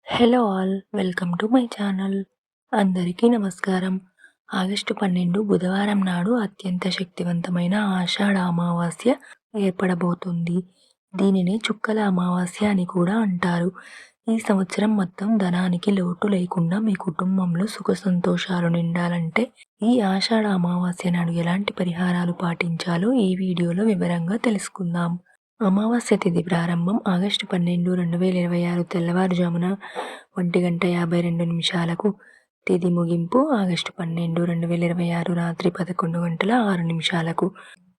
Hello all, welcome to my channel. అందరికీ నమస్కారం. August 12 బుధవారం నాడు అత్యంత శక్తివంతమైన ఆషాఢ అమావాస్య ఏర్పడబోతుంది. దీనినే చుక్కల అమావాస్య అని కూడా అంటారు. ఈ సంవత్సరం మొత్తం ధనానికి లోటు లేకుండా మీ కుటుంబంలో సుఖ సంతోషాలు నిండాలంటే ఈ ఆషాఢ అమావాస్య నాడు ఎలాంటి పరిహారాలు పాటించాలో ఈ వీడియోలో వివరంగా తెలుసుకుందాం. అమావాస్య తిథి ప్రారంభం ఆగస్టు 12, 2026 తెల్లవారుజామున 1:52 తిథి ముగింపు ఆగస్టు 12, 2026 రాత్రి 11:06.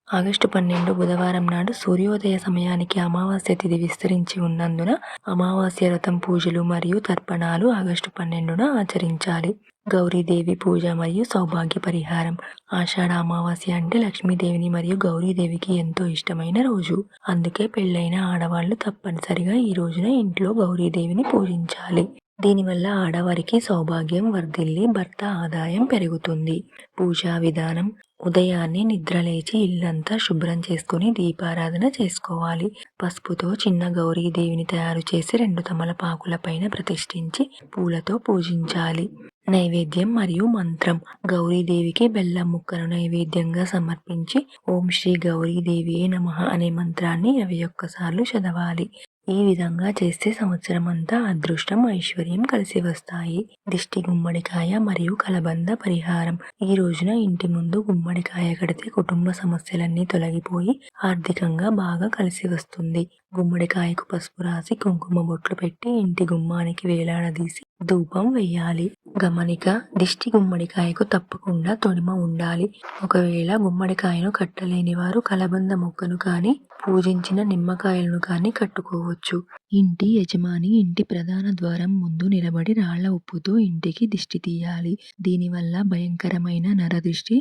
ఆగస్టు 12 బుధవారం నాడు సూర్యోదయ సమయానికి అమావాస్య తిథి విస్తరించి ఉన్నందున అమావాస్య వ్రతం పూజలు మరియు తర్పణాలు ఆగస్టు 12న ఆచరించాలి. గౌరీదేవి పూజ మరియు సౌభాగ్య పరిహారం. ఆషాఢ అమావాస్య అంటే లక్ష్మీదేవిని మరియు గౌరీదేవికి ఎంతో ఇష్టమైన రోజు. అందుకే పెళ్ళైన ఆడవాళ్లు తప్పనిసరిగా ఈ రోజున ఇంట్లో గౌరీదేవిని పూజించాలి. దీనివల్ల ఆడవారికి సౌభాగ్యం వర్ధిల్లి భర్త ఆదాయం పెరుగుతుంది. పూజా విధానం: ఉదయాన్నే నిద్రలేచి ఇల్లంతా శుభ్రం చేసుకుని దీపారాధన చేసుకోవాలి. పసుపుతో చిన్న గౌరీదేవిని తయారు చేసి 2 తమలపాకులపైన ప్రతిష్ఠించి పూలతో పూజించాలి. నైవేద్యం మరియు మంత్రం: గౌరీదేవికి బెల్లం ముక్కను నైవేద్యంగా సమర్పించి ఓం శ్రీ గౌరీదేవియే నమః అనే మంత్రాన్ని 21 సార్లు చదవాలి. ఈ విధంగా చేస్తే సంవత్సరం అంతా అదృష్టం, ఐశ్వర్యం కలిసి వస్తాయి. దిష్టి గుమ్మడికాయ మరియు కలబంద పరిహారం. ఈ రోజున ఇంటి ముందు గుమ్మడికాయ కడితే కుటుంబ సమస్యలన్నీ తొలగిపోయి ఆర్థికంగా బాగా కలిసి వస్తుంది. గుమ్మడికాయకు పసుపు రాసి కుంకుమ బొట్లు పెట్టి ఇంటి గుమ్మానికి వేలాడదీసి ధూపం వేయాలి. గమనిక: దిష్టి గుమ్మడికాయకు తప్పకుండా తొడిమ ఉండాలి. ఒకవేళ గుమ్మడికాయను కట్టలేని వారు కలబంద మొక్కను కానీ పూజించిన నిమ్మకాయలను కానీ కట్టుకోవచ్చు. ఇంటి యజమాని ఇంటి ప్రధాన ద్వారం ముందు నిలబడి రాళ్ల ఉప్పుతో ఇంటికి దిష్టి తీయాలి. దీనివల్ల భయంకరమైన నరదృష్టి,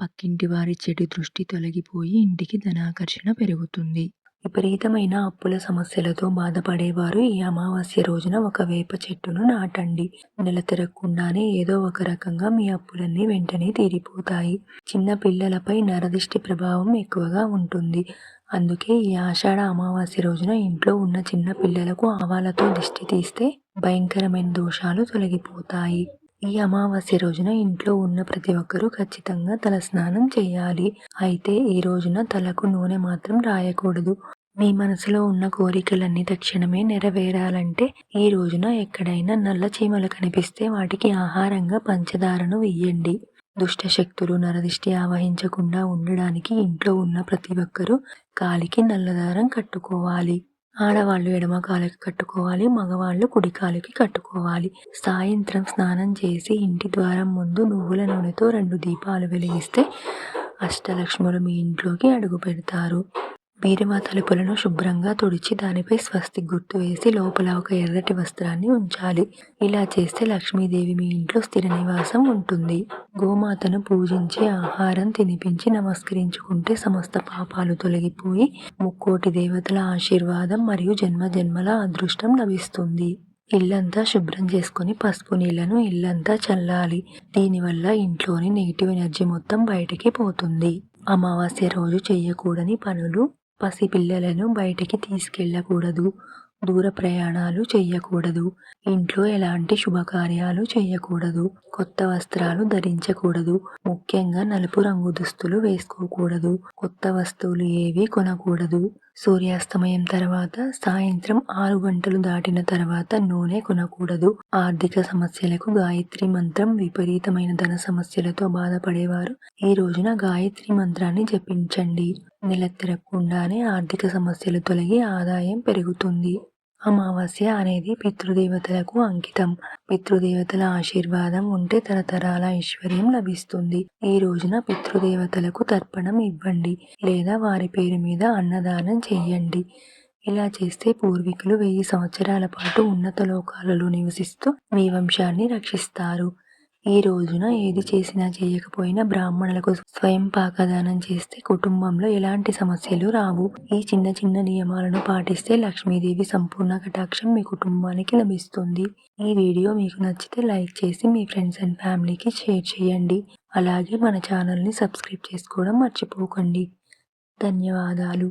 పక్కింటి వారి చెడు దృష్టి తొలగిపోయి ఇంటికి ధనాకర్షణ పెరుగుతుంది. విపరీతమైన అప్పుల సమస్యలతో బాధపడేవారు ఈ అమావాస్య రోజున ఒక వేప చెట్టును నాటండి. నెల తిరగకుండానే ఏదో ఒక రకంగా మీ అప్పులన్నీ వెంటనే తీరిపోతాయి. చిన్న పిల్లలపై నరదిష్టి ప్రభావం ఎక్కువగా ఉంటుంది. అందుకే ఈ ఆషాఢ అమావాస్య రోజున ఇంట్లో ఉన్న చిన్న పిల్లలకు ఆవాలతో దిష్టి తీస్తే భయంకరమైన దోషాలు తొలగిపోతాయి. ఈ అమావాస్య రోజున ఇంట్లో ఉన్న ప్రతి ఒక్కరూ ఖచ్చితంగా తల స్నానం చేయాలి. అయితే ఈ రోజున తలకు నూనె మాత్రం రాయకూడదు. మీ మనసులో ఉన్న కోరికలన్నీ తక్షణమే నెరవేరాలంటే ఈ రోజున ఎక్కడైనా నల్ల చీమలు కనిపిస్తే వాటికి ఆహారంగా పంచదారను వెయ్యండి. దుష్ట శక్తులు, నరదిష్టి ఆవహించకుండా ఉండడానికి ఇంట్లో ఉన్న ప్రతి ఒక్కరూ కాలికి నల్లదారం కట్టుకోవాలి. ఆడవాళ్ళు ఎడమ కాలికి కట్టుకోవాలి, మగవాళ్ళు కుడి కాలికి కట్టుకోవాలి. సాయంత్రం స్నానం చేసి ఇంటి ద్వారం ముందు నువ్వుల నూనెతో 2 దీపాలు వెలిగిస్తే అష్టలక్ష్ములు మీ ఇంట్లోకి అడుగు పెడతారు. బీరువా తలుపులను శుభ్రంగా తుడిచి దానిపై స్వస్తిక్ గుర్తు వేసి లోపల ఒక ఎర్రటి వస్త్రాన్ని ఉంచాలి. ఇలా చేస్తే లక్ష్మీదేవి మీ ఇంట్లో స్థిర నివాసం ఉంటుంది. గోమాతను పూజించి ఆహారం తినిపించి నమస్కరించుకుంటే సమస్త పాపాలు తొలగిపోయి ముక్కోటి దేవతల ఆశీర్వాదం మరియు జన్మజన్మల అదృష్టం లభిస్తుంది. ఇల్లంతా శుభ్రం చేసుకుని పసుపు నీళ్లను ఇల్లంతా చల్లాలి. దీనివల్ల ఇంట్లోని నెగిటివ్ ఎనర్జీ మొత్తం బయటికి పోతుంది. అమావాస్య రోజు చేయకూడని పనులు: పసిపిల్లలను బయటికి తీసుకెళ్ళకూడదు, దూర ప్రయాణాలు చేయకూడదు, ఇంట్లో ఎలాంటి శుభకార్యాలు చేయకూడదు, కొత్త వస్త్రాలు ధరించకూడదు, ముఖ్యంగా నలుపు రంగు దుస్తులు వేసుకోకూడదు, కొత్త వస్తువులు ఏవి కొనకూడదు. సూర్యాస్తమయం తర్వాత సాయంత్రం 6 గంటలు దాటిన తర్వాత నూనె కొనకూడదు. ఆర్థిక సమస్యలకు గాయత్రి మంత్రం. విపరీతమైన ధన సమస్యలతో బాధపడేవారు ఈ రోజున గాయత్రి మంత్రాన్ని జపించండి. నెల తిరగకుండానే ఆర్థిక సమస్యలు తొలగి ఆదాయం పెరుగుతుంది. అమావాస్య అనేది పితృదేవతలకు అంకితం. పితృదేవతల ఆశీర్వాదం ఉంటే తరతరాల ఐశ్వర్యం లభిస్తుంది. ఈ రోజున పితృదేవతలకు తర్పణం ఇవ్వండి లేదా వారి పేరు మీద అన్నదానం చెయ్యండి. ఇలా చేస్తే పూర్వీకులు 1000 సంవత్సరాల పాటు ఉన్నత లోకాలలో నివసిస్తూ మీ వంశాన్ని రక్షిస్తారు. ఈ రోజున ఏది చేసినా చేయకపోయినా బ్రాహ్మణులకు స్వయం పాకదానం చేస్తే కుటుంబంలో ఎలాంటి సమస్యలు రావు. ఈ చిన్న చిన్న నియమాలను పాటిస్తే లక్ష్మీదేవి సంపూర్ణ కటాక్షం మీ కుటుంబానికి లభిస్తుంది. ఈ వీడియో మీకు నచ్చితే లైక్ చేసి మీ ఫ్రెండ్స్ అండ్ ఫ్యామిలీకి షేర్ చేయండి. అలాగే మన ఛానల్ని సబ్స్క్రైబ్ చేసుకోవడం మర్చిపోకండి. ధన్యవాదాలు.